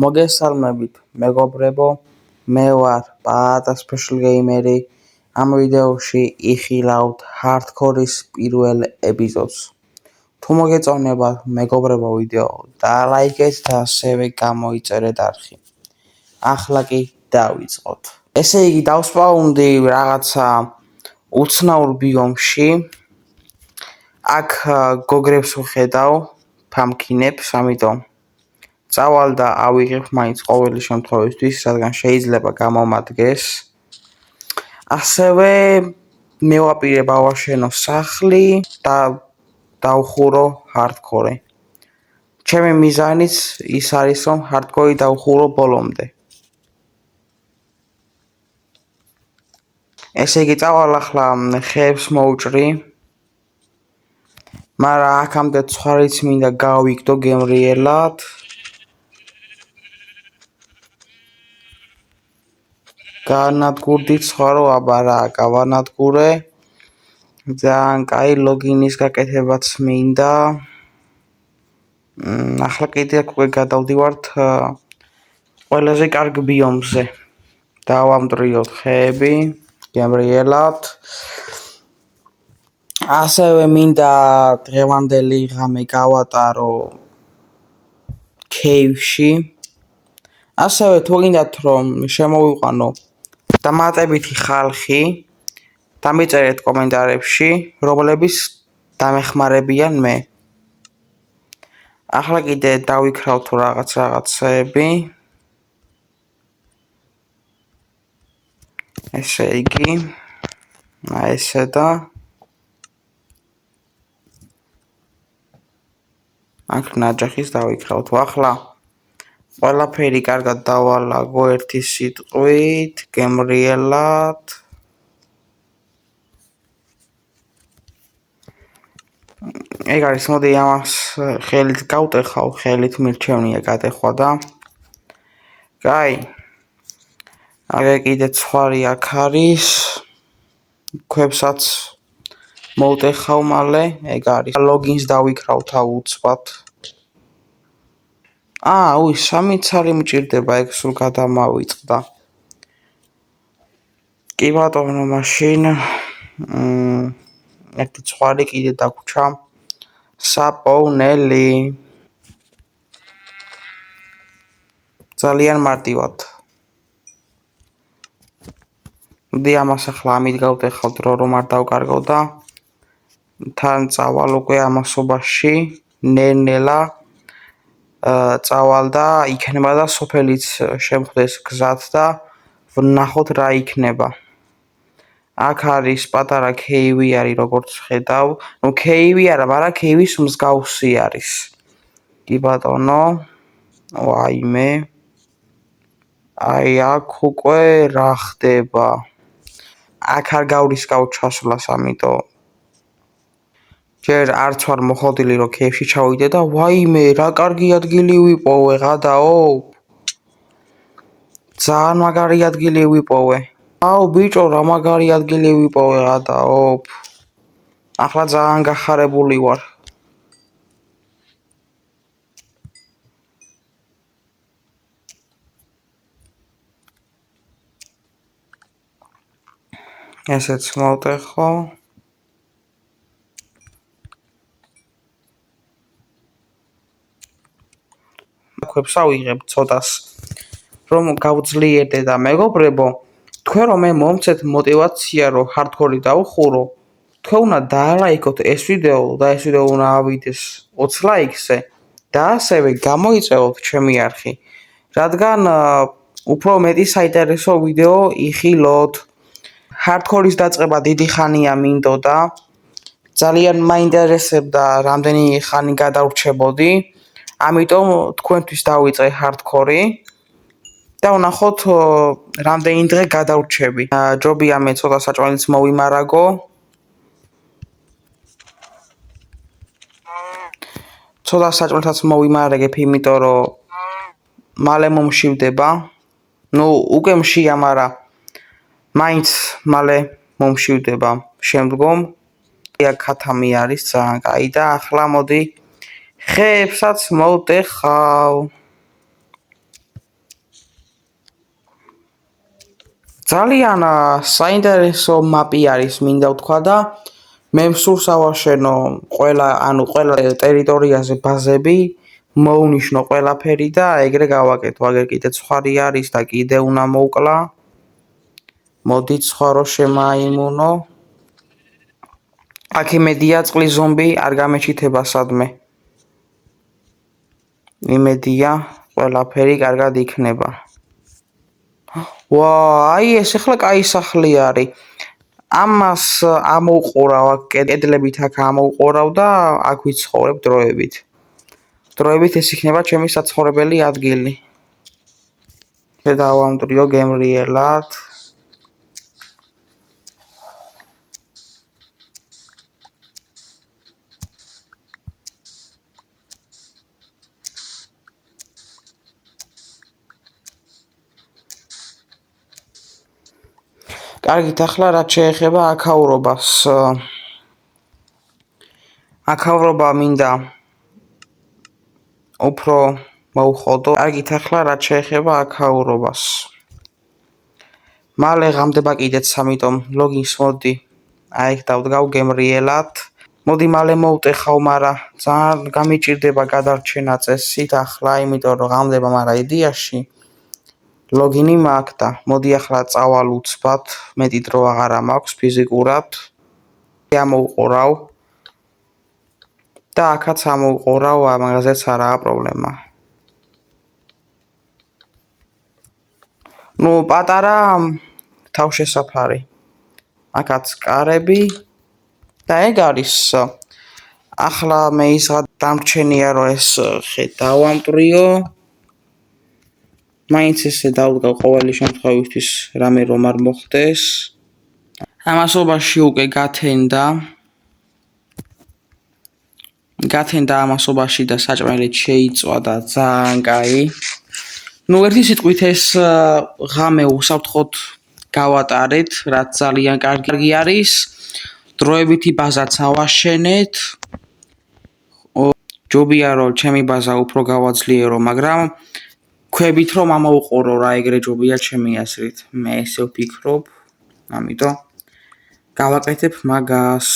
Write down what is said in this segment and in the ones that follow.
მოგესალმებით მეგობრებო, მე ვარ პაატა სპეშალ გეიმერი. ამ ვიდეოში იხილავთ ჰარდკორის პირველ ეპიზოდს. თუ მოგეწონებათ მეგობრებო ვიდეო, დალაიქეთ და ასევე გამოიწერეთ არხი. ახლა კი დავიწყოთ. ესე იგი დავსპაუნდი რაღაცა უცნაურ ბიომში. აქ გოგრებს ვხედავ, ფამქინებს, ამიტომ წავალ და ავიღებ მაინც ყოველი შემთხვევისთვის, რადგან შეიძლება გამომადგეს. ასევე მევაპირებ ავაშენო სახლი და დავხურო ჰარდკორი. ჩემი მიზანიც ის არის, რომ ჰარდკორი დავხურო ბოლომდე. ესე იგი წავალ ახლა ხეებს მოვჭრი. მაგრამ აქამდე ცხვარიც მინდა გავიგდო გემრიელად. განადგურდი ცხვარო, აბა რა გავანადგურე. ძალიან კაი ლოგინის გაკეთებაც მინდა. ახლა კიდევ უკვე გადავდივართ ყველაზე კარგ ბიომზე. დავამტრიოთ ხეები გემრიელად. ასევე მინდა დღევანდელი ღამე გავატარო კეივში. ასევე თუ გინდათ რომ შემოვიყვანო დამატებითი ხალხი, დამიწერეთ კომენტარებში, რომლებიც დამეხმარებიან მე. ახლა კიდე დავიქრავთ რაღაცეები. ესე იგი, ესე და აქ ნაჯახის დავიქრავთ. ახლა ყველაფერი კარგად დავალაგო ერთი სიტყვით, გემრიელად. ეგ არის, მოდი ამას ხელით გავტეხავ, ხელით მირჩევნია გადეხვა და კაი. აგერ კიდე ცხვარი აქ არის. ქვებსაც მოვტეხავ მალე, ეგ არის. ლოგინს დავიქრავ თავუცბად. უი, 3 ცალი მჭირდება, ეგ სულ გადამავიწყდა. კი ბატონო, მაშინ ერთი ცხვარი კიდე დაგვრჩა. საპოვნელი. ძალიან მარტივად. მოდი ამას ახლა ამით გავტეხავ დრო რომ არ დავკარგო და თან წავალ უკვე ამასობაში, ნელ-ნელა წავალ და იქნება და სოფელიც შემხვდეს გზად და ვნახოთ რა იქნება. აქ არის პატარა კეივი არის, როგორც ხედავ. კეივი არა, მაგრამ კეივის მსგავსი არის. კი ბატონო. ვაიმე. აი აქ უკვე რა ხდება? აქ არ გავრისკავ ჩასვლას, ამიტომ ჯერ არც ვარ მოხდილი რომ კეივში ჩავიდე და ვაიმე, რა კარგი ადგილი ვიპოვე, გადაო. ძალიან მაგარი ადგილი ვიპოვე. ბიჭო, რა მაგარი ადგილი ვიპოვე, გადაო. ახლა ძალიან გახარებული ვარ. ესეც მოვტეხო. ქვებს ავიღებ ცოტას, რომ გავძლიერდე და მეგობრებო, თქვენ რომ მე მომცეთ мотивация რომ ჰარდკორი დავხურო, თქვენ უნდა დაალაიქოთ ეს ვიდეო და ეს ვიდეო უნდა ავიდეს 20 ლაიქზე და ასევე გამოიწეროთ ჩემი არხი, რადგან უფრო მეტი საინტერესო ვიდეო იხილოთ. ჰარდკორის დაწყება დიდი ხანია მინდოდა. ძალიან მაინტერესებდა რამდენი ხანი გადავრჩებოდი. ამიტომ თქვენთვის დავიწყე ჰარდკორი და ვნახოთ რამდენი დღე გადავრჩები. ჯობია მე ცოტა საჭმელიც მოვიმარაგო. ცოტა საჭმელთაც მოვიმარაგებ, იმიტომ რომ მალე მომშივდება. უკვე მშია, მაგრამ მაინც მალე მომშივდება შემდგომ. აქ ქათამი არის ძალიან კაი და ახლა მოდი ხეებსაც მოვტეხავ. ძალიან საინტერესო მაპი არის, მინდა ვთქვა და მე მსურს ავაშენო ყველა ტერიტორიაზე ბაზები, მოვნიშნო ყველაფერი და ეგრე გავაკეთო. აგერ კიდე ცხარი არის და კიდე უნდა მოვკლა. მოდი ცხარო შემაიმუნო. აქ იმედია წყლის ზომბი არ გამეჩითება სადმე. იმედია ყველაფერი კარგად იქნება. აი ეს ახლა კაი სახლი არის. ამას ამოვყურავ აქ კედლებით აქ ამოვყურავ და აქ ვიცხოვრებ დროებით. დროებით ეს იქნება ჩემი საცხოვრებელი ადგილი. შედავამტრიო გემრიელად. კარგით, ახლა რაც შეეხება აქაურობას. აქაურობა მინდა უფრო მოვხოდო. კარგით, ახლა რაც შეეხება აქაურობას. მალე ღამდება კიდეც, ამიტომ ლოგინს მოდი. აი, დავდგავ გემრიელად. მოდი მალე მოვტეხავ, მაგრამ ძალიან გამიჭირდება გადარჩენა წესით ახლა, იმიტომ რომ ღამდება, მაგრამ იდეაში ლოგინი მაქვს და მოდი ახლა წავალ უცბად, მეტი დრო აღარა მაქვს ფიზიკურად. ამოვყურავ და აქაც ამოვყურავ, ამაზეც არაა პრობლემა. პატარა თავშესაფარი. აქაც კარები და ეგ არის. ახლა მე ის დამრჩენია რომ ეს დავამტრიო. მაინც ესე დავდგავ ყოველი შემთხვევისთვის რამე რომ არ მოხდეს. ამასობაში უკვე გათენდა ამასობაში და საჭმელით შეიწვა და ძალიან კაი. ერთი სიტყვით ეს ღამე უსაფრთხოდ გავატარეთ, რაც ძალიან კარგი არის. დროებითი ბაზაც ავაშენეთ. ჯობია რომ ჩემი ბაზა უფრო გავაძლიერო, მაგრამ ქვებით რომ ამოვყურო რა ეგრე ჯობია ჩემი აზრით. მე ესე ვფიქრობ, ამიტომ გავაკეთებ მაგას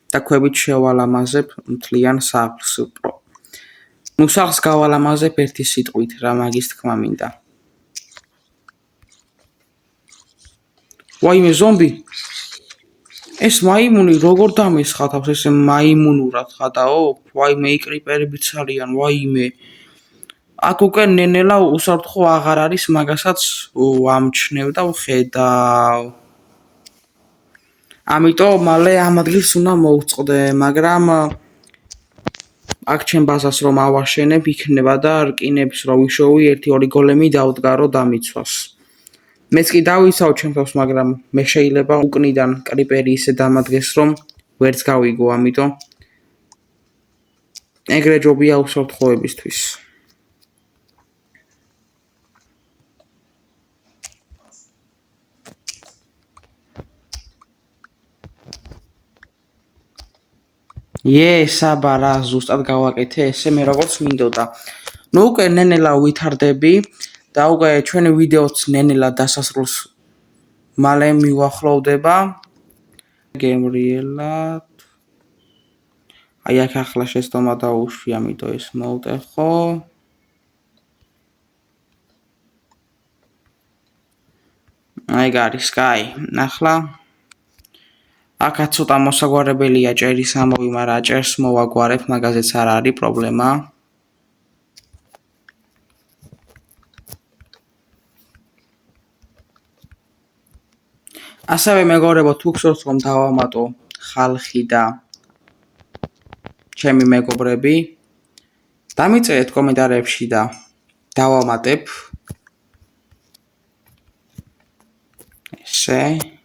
და ქვებით შევალამაზებ მთლიან სახლს. სახლს გავალამაზებ ერთი სიტყვით რა მაგის თქმა მინდა. ვაიმე ზომბი. ეს მაიმუნი როგორ დამესხათავს ესე მაიმუნურად ხადაო? ვაიმე იკრიპერებიც არიან, ვაიმე. აქ უკვე ნენელა უსაფრთხო აღარ არის, მაგასაც ვამჩნევ და ვხედავ. ამიტომ მალე ამ ადგილს უნდა მოვწყდე, მაგრამ აქ ჩემ ბაზას რომ ავაშენებ იქნება და რკინებს რომ ვიშოვი 1-2 გოლემი დავდგა რომ დამიცვას. მეც კი დავიცავ ჩემ თავს, მაგრამ მე შეიძლება უკნიდან კრიპერი ისე დამადგეს რომ ვერც გავიგო, ამიტომ ეგრე ჯობია უსაფრთხოებისთვის. საბარა ზუსტად გავაკეთე ესე მე როგორც მინდოდა. უკვე ნენელა ვითარდები და უკვე ჩვენი ვიდეოც ნენელა დასასრულს მალე მივახლოვდება. გემრიელად. აი აქ ახლა შეცდომა დაუშვი, ამიტომ ეს მოვტეხო. აი გარის, კაი. ახლა აქაც ცოტა მოსაგვარებელია ჭერის ამოვი, მაგრამ ჭერს მოვაგვარებ, მაგაზეც არ არის პრობლემა. ასევე მეგობრებო, თუ გსურთ რომ დავამატო ხალხი და ჩემი მეგობრები, დამიწერეთ კომენტარებში და დავამატებ. ესე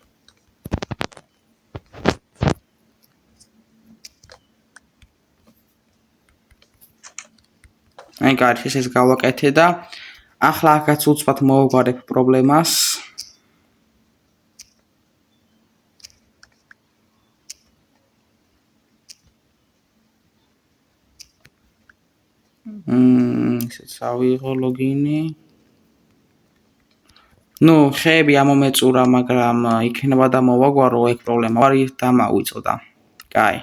აი გარის, ეს გავაკეთე და ახლა აქაც უცბად მოვაგვარებ პრობლემას. ისეც ავიღო ლოგინი. ნუ ხეები ამომეწურა, მაგრამ იქნება და მოვაგვარო ეგ პრობლემა. ვარი დამავიწოდა. კაი.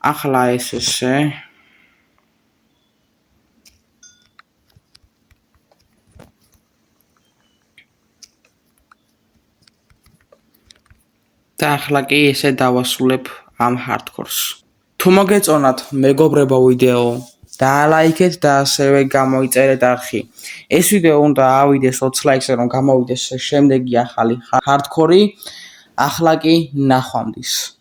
ახლა ეს ესე და ახლა კი ესე დავასრულებ ამ hardcore-ს. თუ მოგეწონათ მეგობრებო ვიდეო, დალაიქეთ და ასევე გამოიწერეთ არხი. ეს ვიდეო უნდა ავიდეს 20 ლაიქზე, რომ გამოვიდეს შემდეგი ახალი hardcore-ი. ახლა კი ნახვამდის.